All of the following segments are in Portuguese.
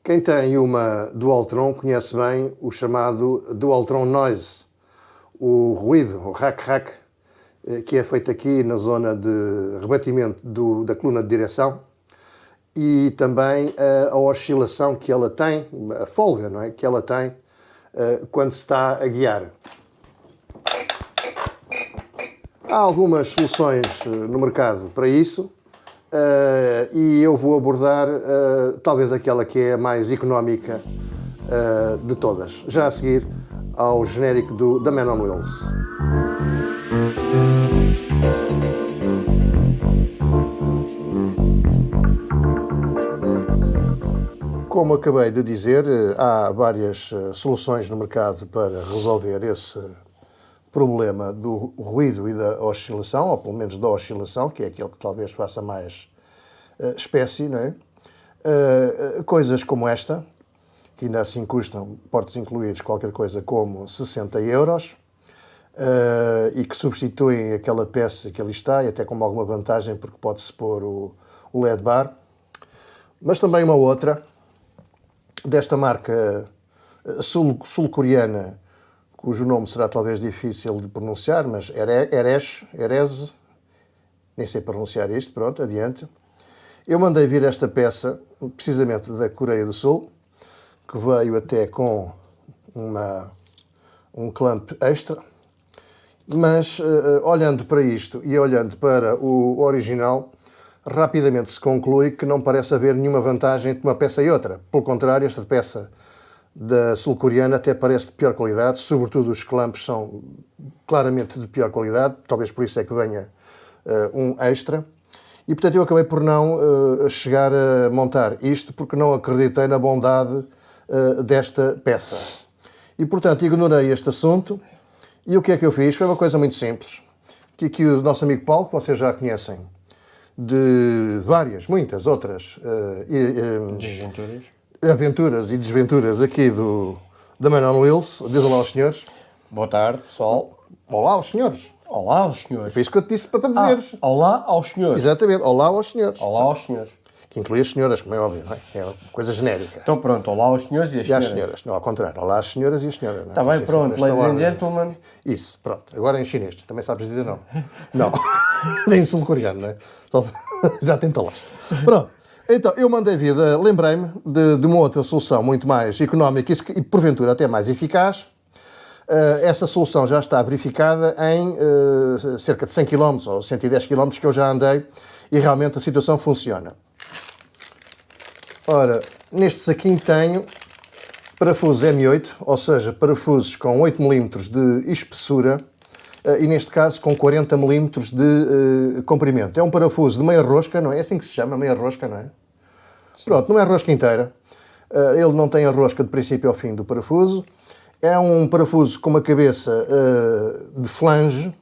Quem tem uma Dualtron conhece bem o chamado Dualtron Noise, o ruído, o rack-rack, que é feito aqui na zona de rebatimento da coluna de direção, e também a oscilação que ela tem, a folga, não é? Que ela tem quando se está a guiar. Há algumas soluções no mercado para isso, e eu vou abordar talvez aquela que é a mais económica de todas, já a seguir ao genérico da Man on Wheels. Como acabei de dizer, há várias soluções no mercado para resolver esse problema do ruído e da oscilação, ou pelo menos da oscilação, que é aquele que talvez faça mais espécie, não é? Coisas como esta, que ainda assim custam, portos incluídos, qualquer coisa como 60 euros, e que substituem aquela peça que ali está, e até com alguma vantagem, porque pode-se pôr o LED bar. Mas também uma outra, desta marca sul-coreana, cujo nome será talvez difícil de pronunciar, mas Erez, nem sei pronunciar isto, pronto, adiante. Eu mandei vir esta peça, precisamente da Coreia do Sul, que veio até com um clamp extra, mas olhando para isto e olhando para o original, rapidamente se conclui que não parece haver nenhuma vantagem entre uma peça e outra. Pelo contrário, esta peça da sul-coreana até parece de pior qualidade, sobretudo os clamps são claramente de pior qualidade, talvez por isso é que venha um extra. E, portanto, eu acabei por não chegar a montar isto, porque não acreditei na bondade desta peça. E, portanto, ignorei este assunto. E o que é que eu fiz? Foi uma coisa muito simples, que aqui o nosso amigo Paulo, que vocês já conhecem, de muitas outras aventuras e desventuras aqui da Man on Wheels. Diz olá aos senhores. Boa tarde, pessoal. Olá aos senhores. Olá aos senhores. Foi isso que eu te disse para dizeres. Olá aos senhores. Exatamente, olá aos senhores. Olá aos senhores. Que inclui as senhoras, como é óbvio, não é? É uma coisa genérica. Então pronto, olá aos senhores e as senhoras. E às senhoras. Não, ao contrário, olá às senhoras e as senhoras. Está bem, pronto, ladies and gentlemen. Isso, pronto. Agora em chinês, também sabes dizer não. Não, nem sul-coreano, não é? Já te entalaste. Pronto. Então, eu mandei vir, lembrei-me de uma outra solução muito mais económica e porventura até mais eficaz. Essa solução já está verificada em cerca de 100 km ou 110 km que eu já andei e realmente a situação funciona. Ora, neste saquinho tenho parafusos M8, ou seja, parafusos com 8 mm de espessura e neste caso com 40 mm de comprimento. É um parafuso de meia rosca, não é? É assim que se chama, meia rosca, não é? Sim. Pronto, não é rosca inteira. Ele não tem a rosca de princípio ao fim do parafuso. É um parafuso com uma cabeça de flange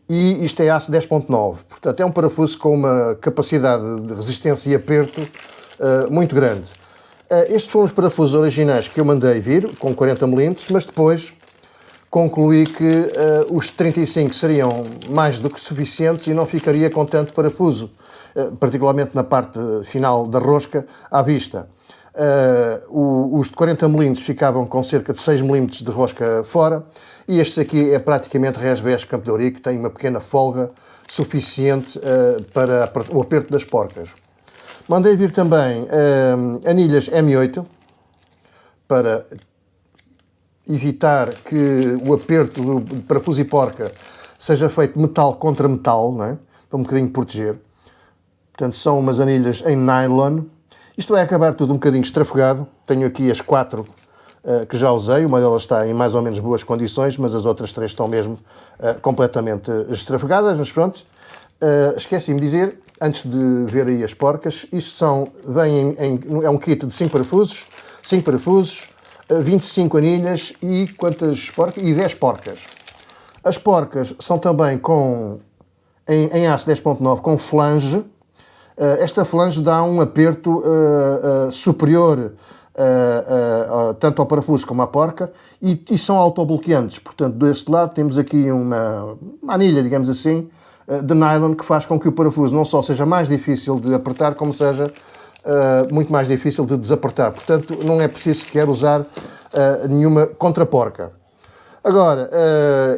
e isto é aço 10.9. Portanto, é um parafuso com uma capacidade de resistência e aperto muito grande. Estes foram os parafusos originais que eu mandei vir, com 40 mm, mas depois concluí que os 35 seriam mais do que suficientes e não ficaria com tanto parafuso, particularmente na parte final da rosca à vista. Os de 40 mm ficavam com cerca de 6 mm de rosca fora e este aqui é praticamente Resbés Campo de Ourique, tem uma pequena folga suficiente para o aperto das porcas. Mandei vir também anilhas M8 para evitar que o aperto do parafuso e porca seja feito metal contra metal, não é? Para um bocadinho proteger. Portanto, são umas anilhas em nylon. Isto vai acabar tudo um bocadinho estrafegado. Tenho aqui as 4 que já usei. Uma delas está em mais ou menos boas condições, mas as outras 3 estão mesmo completamente estrafegadas. Mas pronto, esqueci-me de dizer, antes de ver aí as porcas, isto é um kit de 5 parafusos, 25 anilhas e quantas porcas? E 10 porcas. As porcas são também em aço 10.9 com flange. Esta flange dá um aperto superior tanto ao parafuso como à porca e são autobloqueantes. Portanto, deste lado temos aqui uma anilha, digamos assim, de nylon que faz com que o parafuso não só seja mais difícil de apertar, como seja muito mais difícil de desapertar. Portanto, não é preciso sequer usar nenhuma contraporca. Agora,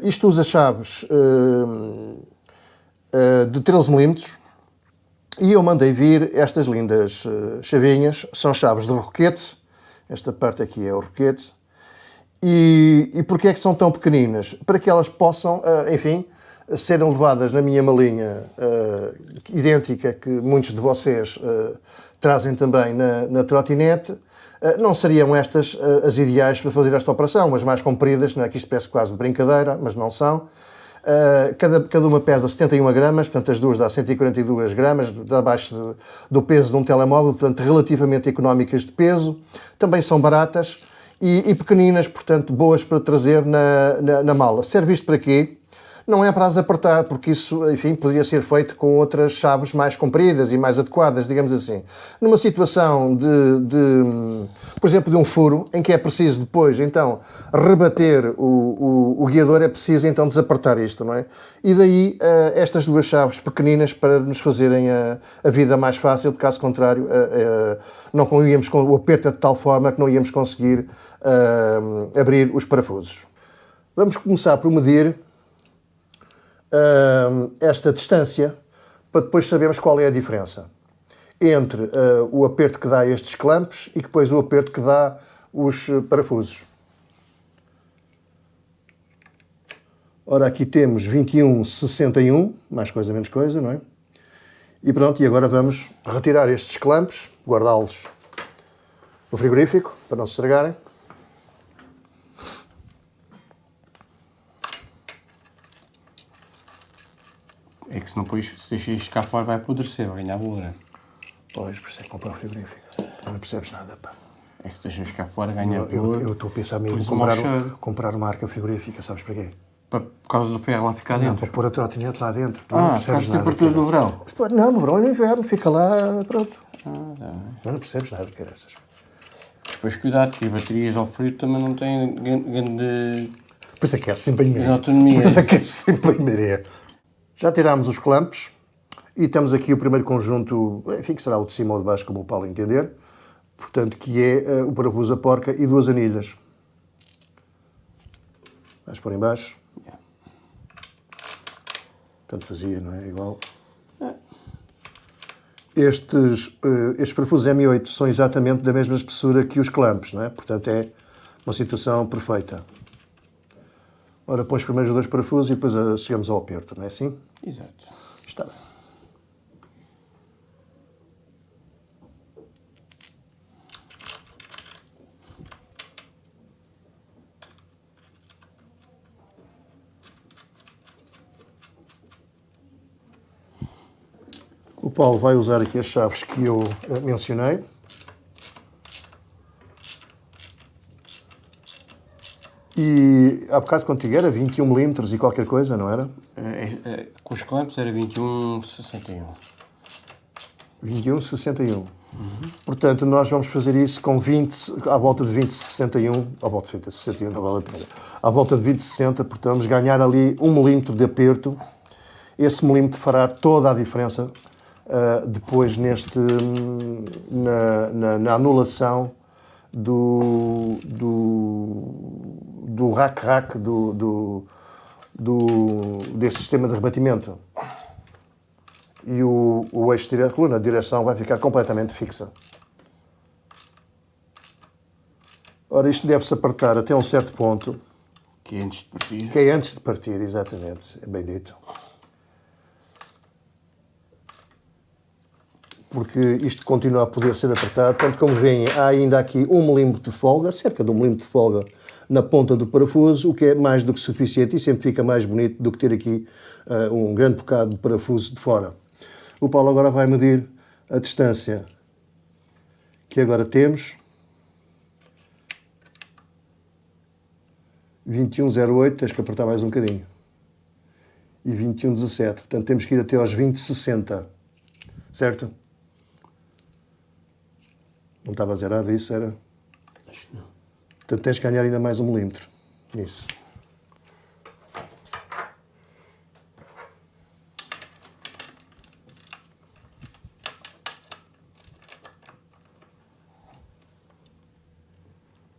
isto usa chaves de 13 mm e eu mandei vir estas lindas chavinhas. São chaves de roquete. Esta parte aqui é o roquete. E porquê é que são tão pequeninas? Para que elas possam, enfim, serem levadas na minha malinha idêntica que muitos de vocês trazem também na trotinete. Não seriam estas as ideais para fazer esta operação, as mais compridas, não é? Que isto parece quase de brincadeira, mas não são. Cada uma pesa 71 gramas, portanto as duas dá 142 gramas, dá abaixo do peso de um telemóvel, portanto relativamente económicas de peso. Também são baratas e pequeninas, portanto boas para trazer na mala. Serve isto para quê? Não é para as apertar, porque isso, enfim, poderia ser feito com outras chaves mais compridas e mais adequadas, digamos assim. Numa situação por exemplo, de um furo, em que é preciso depois, então, rebater o guiador, é preciso, então, desapertar isto, não é? E daí estas duas chaves pequeninas para nos fazerem a vida mais fácil, caso contrário, não íamos, o aperto é de tal forma que não íamos conseguir abrir os parafusos. Vamos começar por medir esta distância para depois sabermos qual é a diferença entre o aperto que dá estes clampos e depois o aperto que dá os parafusos. Ora, aqui temos 21,61, mais coisa menos coisa, não é? E pronto, e agora vamos retirar estes clampos, guardá-los no frigorífico para não se estragarem. É que se não depois, se deixar isto cá fora, vai apodrecer, vai ganhar bolha. Pois, por isso é que comprar o frigorífico. Não percebes nada, pá. É que se deixas cá fora, ganha bolha. Eu estou a pensar mesmo em comprar uma arca frigorífica, sabes para quê? Por causa do ferro lá ficar dentro? Não, para pôr a trotinete lá dentro. Não percebes nada. Temperatura no verão? Não, no verão e no inverno, fica lá, pronto. Tá. Não percebes nada, caraças. Depois cuidado, que as baterias ao frio também não têm grande... Por isso é que é sempre em maré. Autonomia. Por isso é que é sempre em maré. Já tirámos os clampos e temos aqui o primeiro conjunto, enfim, que será o de cima ou de baixo, como o Paulo entender. Portanto, que é o parafuso a porca e duas anilhas. Vais pôr em baixo. Tanto fazia, não é? Igual. Estes parafusos M8 são exatamente da mesma espessura que os clampos, não é? Portanto, é uma situação perfeita. Ora, pões primeiro os dois parafusos e depois chegamos ao aperto, não é assim? Exato. Está bem. O Paulo vai usar aqui as chaves que eu mencionei. E há bocado contigo era 21 mm e qualquer coisa, não era? Com os clampos era 21,61. 21,61. Portanto, nós vamos fazer isso com 20, à volta de 20,61, à volta de 20,61, não vale a pena. À volta de 20,60, portanto, vamos ganhar ali 1 milímetro de aperto. Esse milímetro fará toda a diferença depois na anulação do rack deste sistema de rebatimento. E o eixo da coluna de direção vai ficar completamente fixa. Ora, isto deve-se apertar até um certo ponto. Que é antes de partir. Que é antes de partir, exatamente. É bem dito. Porque isto continua a poder ser apertado. Portanto, como veem, há ainda aqui 1 milímetro de folga, cerca de 1 milímetro de folga na ponta do parafuso, o que é mais do que suficiente e sempre fica mais bonito do que ter aqui um grande bocado de parafuso de fora. O Paulo agora vai medir a distância que agora temos. 21,08, tens que apertar mais um bocadinho. E 21,17, portanto temos que ir até aos 20,60, certo? Não estava zerado isso, era? Acho que não. Portanto tens que ganhar ainda mais 1 milímetro nisso.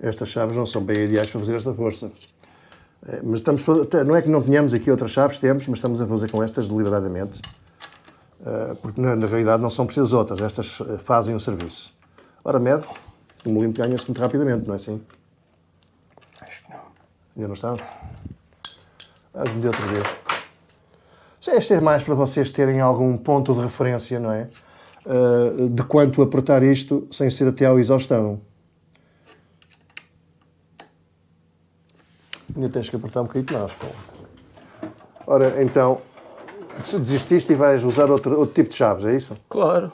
Estas chaves não são bem ideais para fazer esta força. Mas não é que não tenhamos aqui outras chaves, temos, mas estamos a fazer com estas deliberadamente. Porque na realidade não são precisas outras, estas fazem o serviço. Ora, mede, o milímetro ganha-se muito rapidamente, não é assim? Acho que não. Ainda não está? Vamos medir outra vez. Este é mais para vocês terem algum ponto de referência, não é? De quanto apertar isto sem ser até ao exaustão. Ainda tens que apertar um bocadinho mais, pô. Ora, então, desististe e vais usar outro tipo de chaves, é isso? Claro.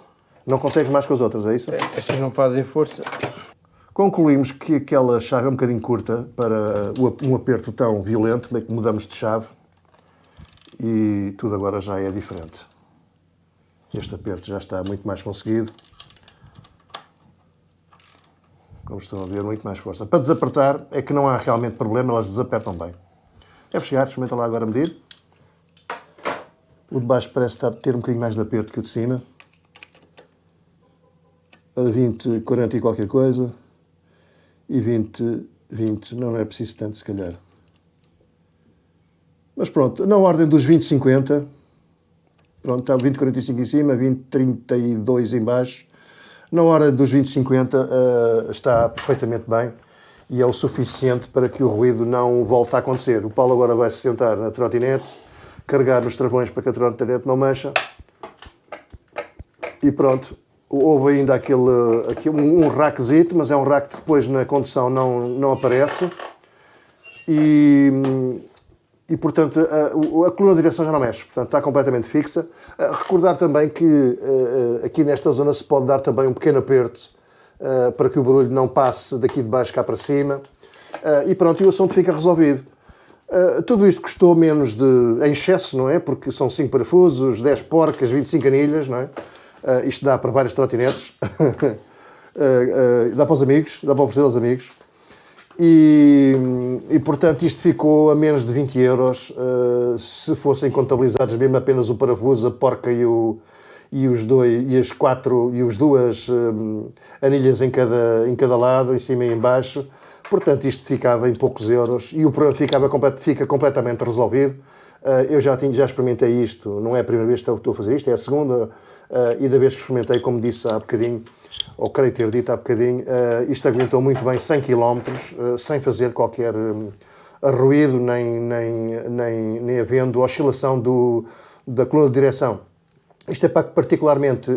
Não consegues mais com as outras, é isso? Estas não fazem força. Concluímos que aquela chave é um bocadinho curta para um aperto tão violento, meio que mudamos de chave e tudo agora já é diferente. Este aperto já está muito mais conseguido. Como estão a ver, muito mais força. Para desapertar é que não há realmente problema, elas desapertam bem. Deve chegar, experimenta lá agora a medir. O de baixo parece estar a ter um bocadinho mais de aperto que o de cima. Para 20, 40 e qualquer coisa. E 20, não é preciso tanto, se calhar. Mas pronto, na ordem dos 20, 50. Pronto, está 20, 45 em cima, 20, 32 em baixo. Na hora dos 20, 50 está perfeitamente bem e é o suficiente para que o ruído não volte a acontecer. O Paulo agora vai se sentar na trotinete, carregar nos travões para que a trotinete não mancha e pronto. Houve ainda aqui um raquezito, mas é um rack que depois na condução não aparece e portanto, a coluna de direção já não mexe, portanto, está completamente fixa. Recordar também que aqui nesta zona se pode dar também um pequeno aperto para que o barulho não passe daqui de baixo cá para cima. E pronto, e o assunto fica resolvido. Tudo isto custou menos em excesso, não é? Porque são 5 parafusos, 10 porcas, 25 anilhas, não é? Isto dá para vários trotinetes. Dá para os amigos, dá para oferecer aos amigos. E portanto isto ficou a menos de 20 euros se fossem contabilizados mesmo apenas o parafuso, a porca e as duas anilhas em cada lado, em cima e em baixo. Portanto isto ficava em poucos euros e o problema fica completamente resolvido. Eu já experimentei isto, não é a primeira vez que estou a fazer isto, é a segunda e da vez que experimentei, como disse há bocadinho, ou creio ter dito há bocadinho, isto aguentou muito bem 100 km, sem fazer qualquer ruído, nem havendo oscilação da coluna de direção. Isto é particularmente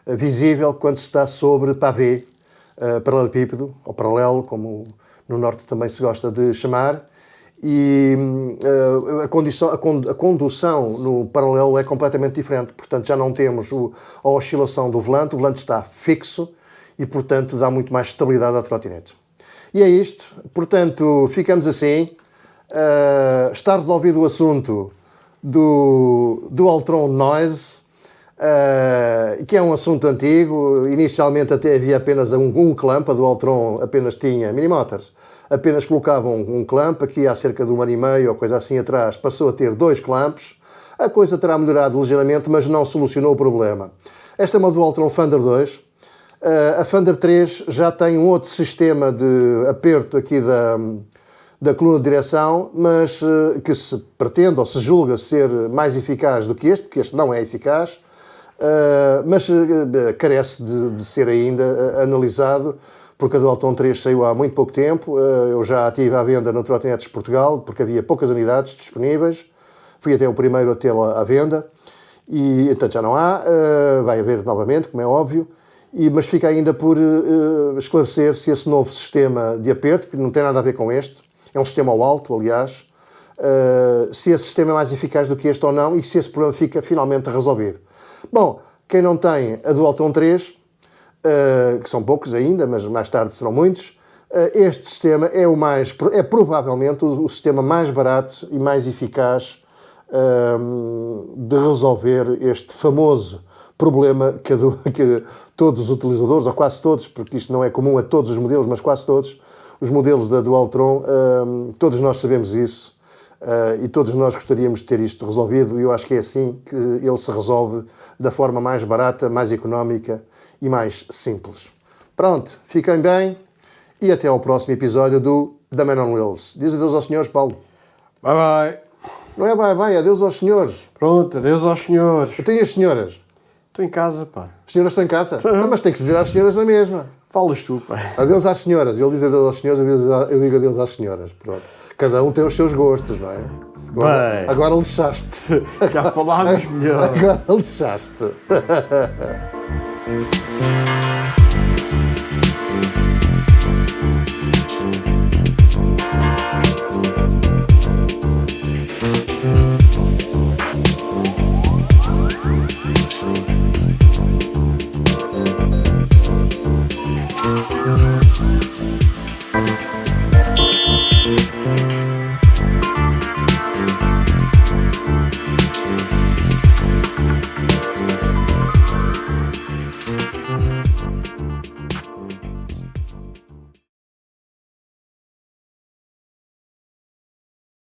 visível quando se está sobre pavê, paralelepípedo, ou paralelo, como no norte também se gosta de chamar, e a condução no paralelo é completamente diferente, portanto já não temos a oscilação do volante, o volante está fixo e portanto dá muito mais estabilidade à trotinete. E é isto, portanto ficamos assim, está resolvido o assunto do Dualtron Noise, que é um assunto antigo. Inicialmente até havia apenas um clamp, a Dualtron apenas tinha Minimotors, apenas colocavam um clamp, aqui há cerca de 1 ano e meio ou coisa assim atrás, passou a ter 2 clamps. A coisa terá melhorado ligeiramente, mas não solucionou o problema. Esta é uma Dualtron Thunder 2. A Thunder 3 já tem um outro sistema de aperto aqui da coluna de direção, mas que se pretende ou se julga ser mais eficaz do que este, porque este não é eficaz, mas carece de ser ainda analisado, porque a Dualtron 3 saiu há muito pouco tempo. Eu já a tive à venda no Trotinetes Portugal, porque havia poucas unidades disponíveis. Fui até o primeiro a tê-la à venda e, então, já não há. Vai haver novamente, como é óbvio. Mas fica ainda por esclarecer se esse novo sistema de aperto, que não tem nada a ver com este, é um sistema ao alto, aliás, se esse sistema é mais eficaz do que este ou não e se esse problema fica finalmente resolvido. Bom, quem não tem a Dualtron 3, que são poucos ainda, mas mais tarde serão muitos, este sistema é provavelmente o sistema mais barato e mais eficaz de resolver este famoso problema que todos os utilizadores, ou quase todos, porque isto não é comum a todos os modelos, mas quase todos os modelos da Dualtron, todos nós sabemos isso e todos nós gostaríamos de ter isto resolvido, e eu acho que é assim que ele se resolve, da forma mais barata, mais económica e mais simples. Pronto, fiquem bem e até ao próximo episódio do The Man on Wheels. Diz adeus aos senhores, Paulo. Bye bye. Não é bye bye, adeus aos senhores. Pronto, adeus aos senhores. Eu tenho as senhoras. Estou em casa, pá. As senhoras estão em casa? Então, mas tem que se dizer às senhoras na mesma. Falas tu, pá. Adeus às senhoras. Ele diz adeus aos senhores, eu digo adeus às senhoras. Pronto. Cada um tem os seus gostos, não é? Agora lixaste. Já falámos melhor. Agora lixaste.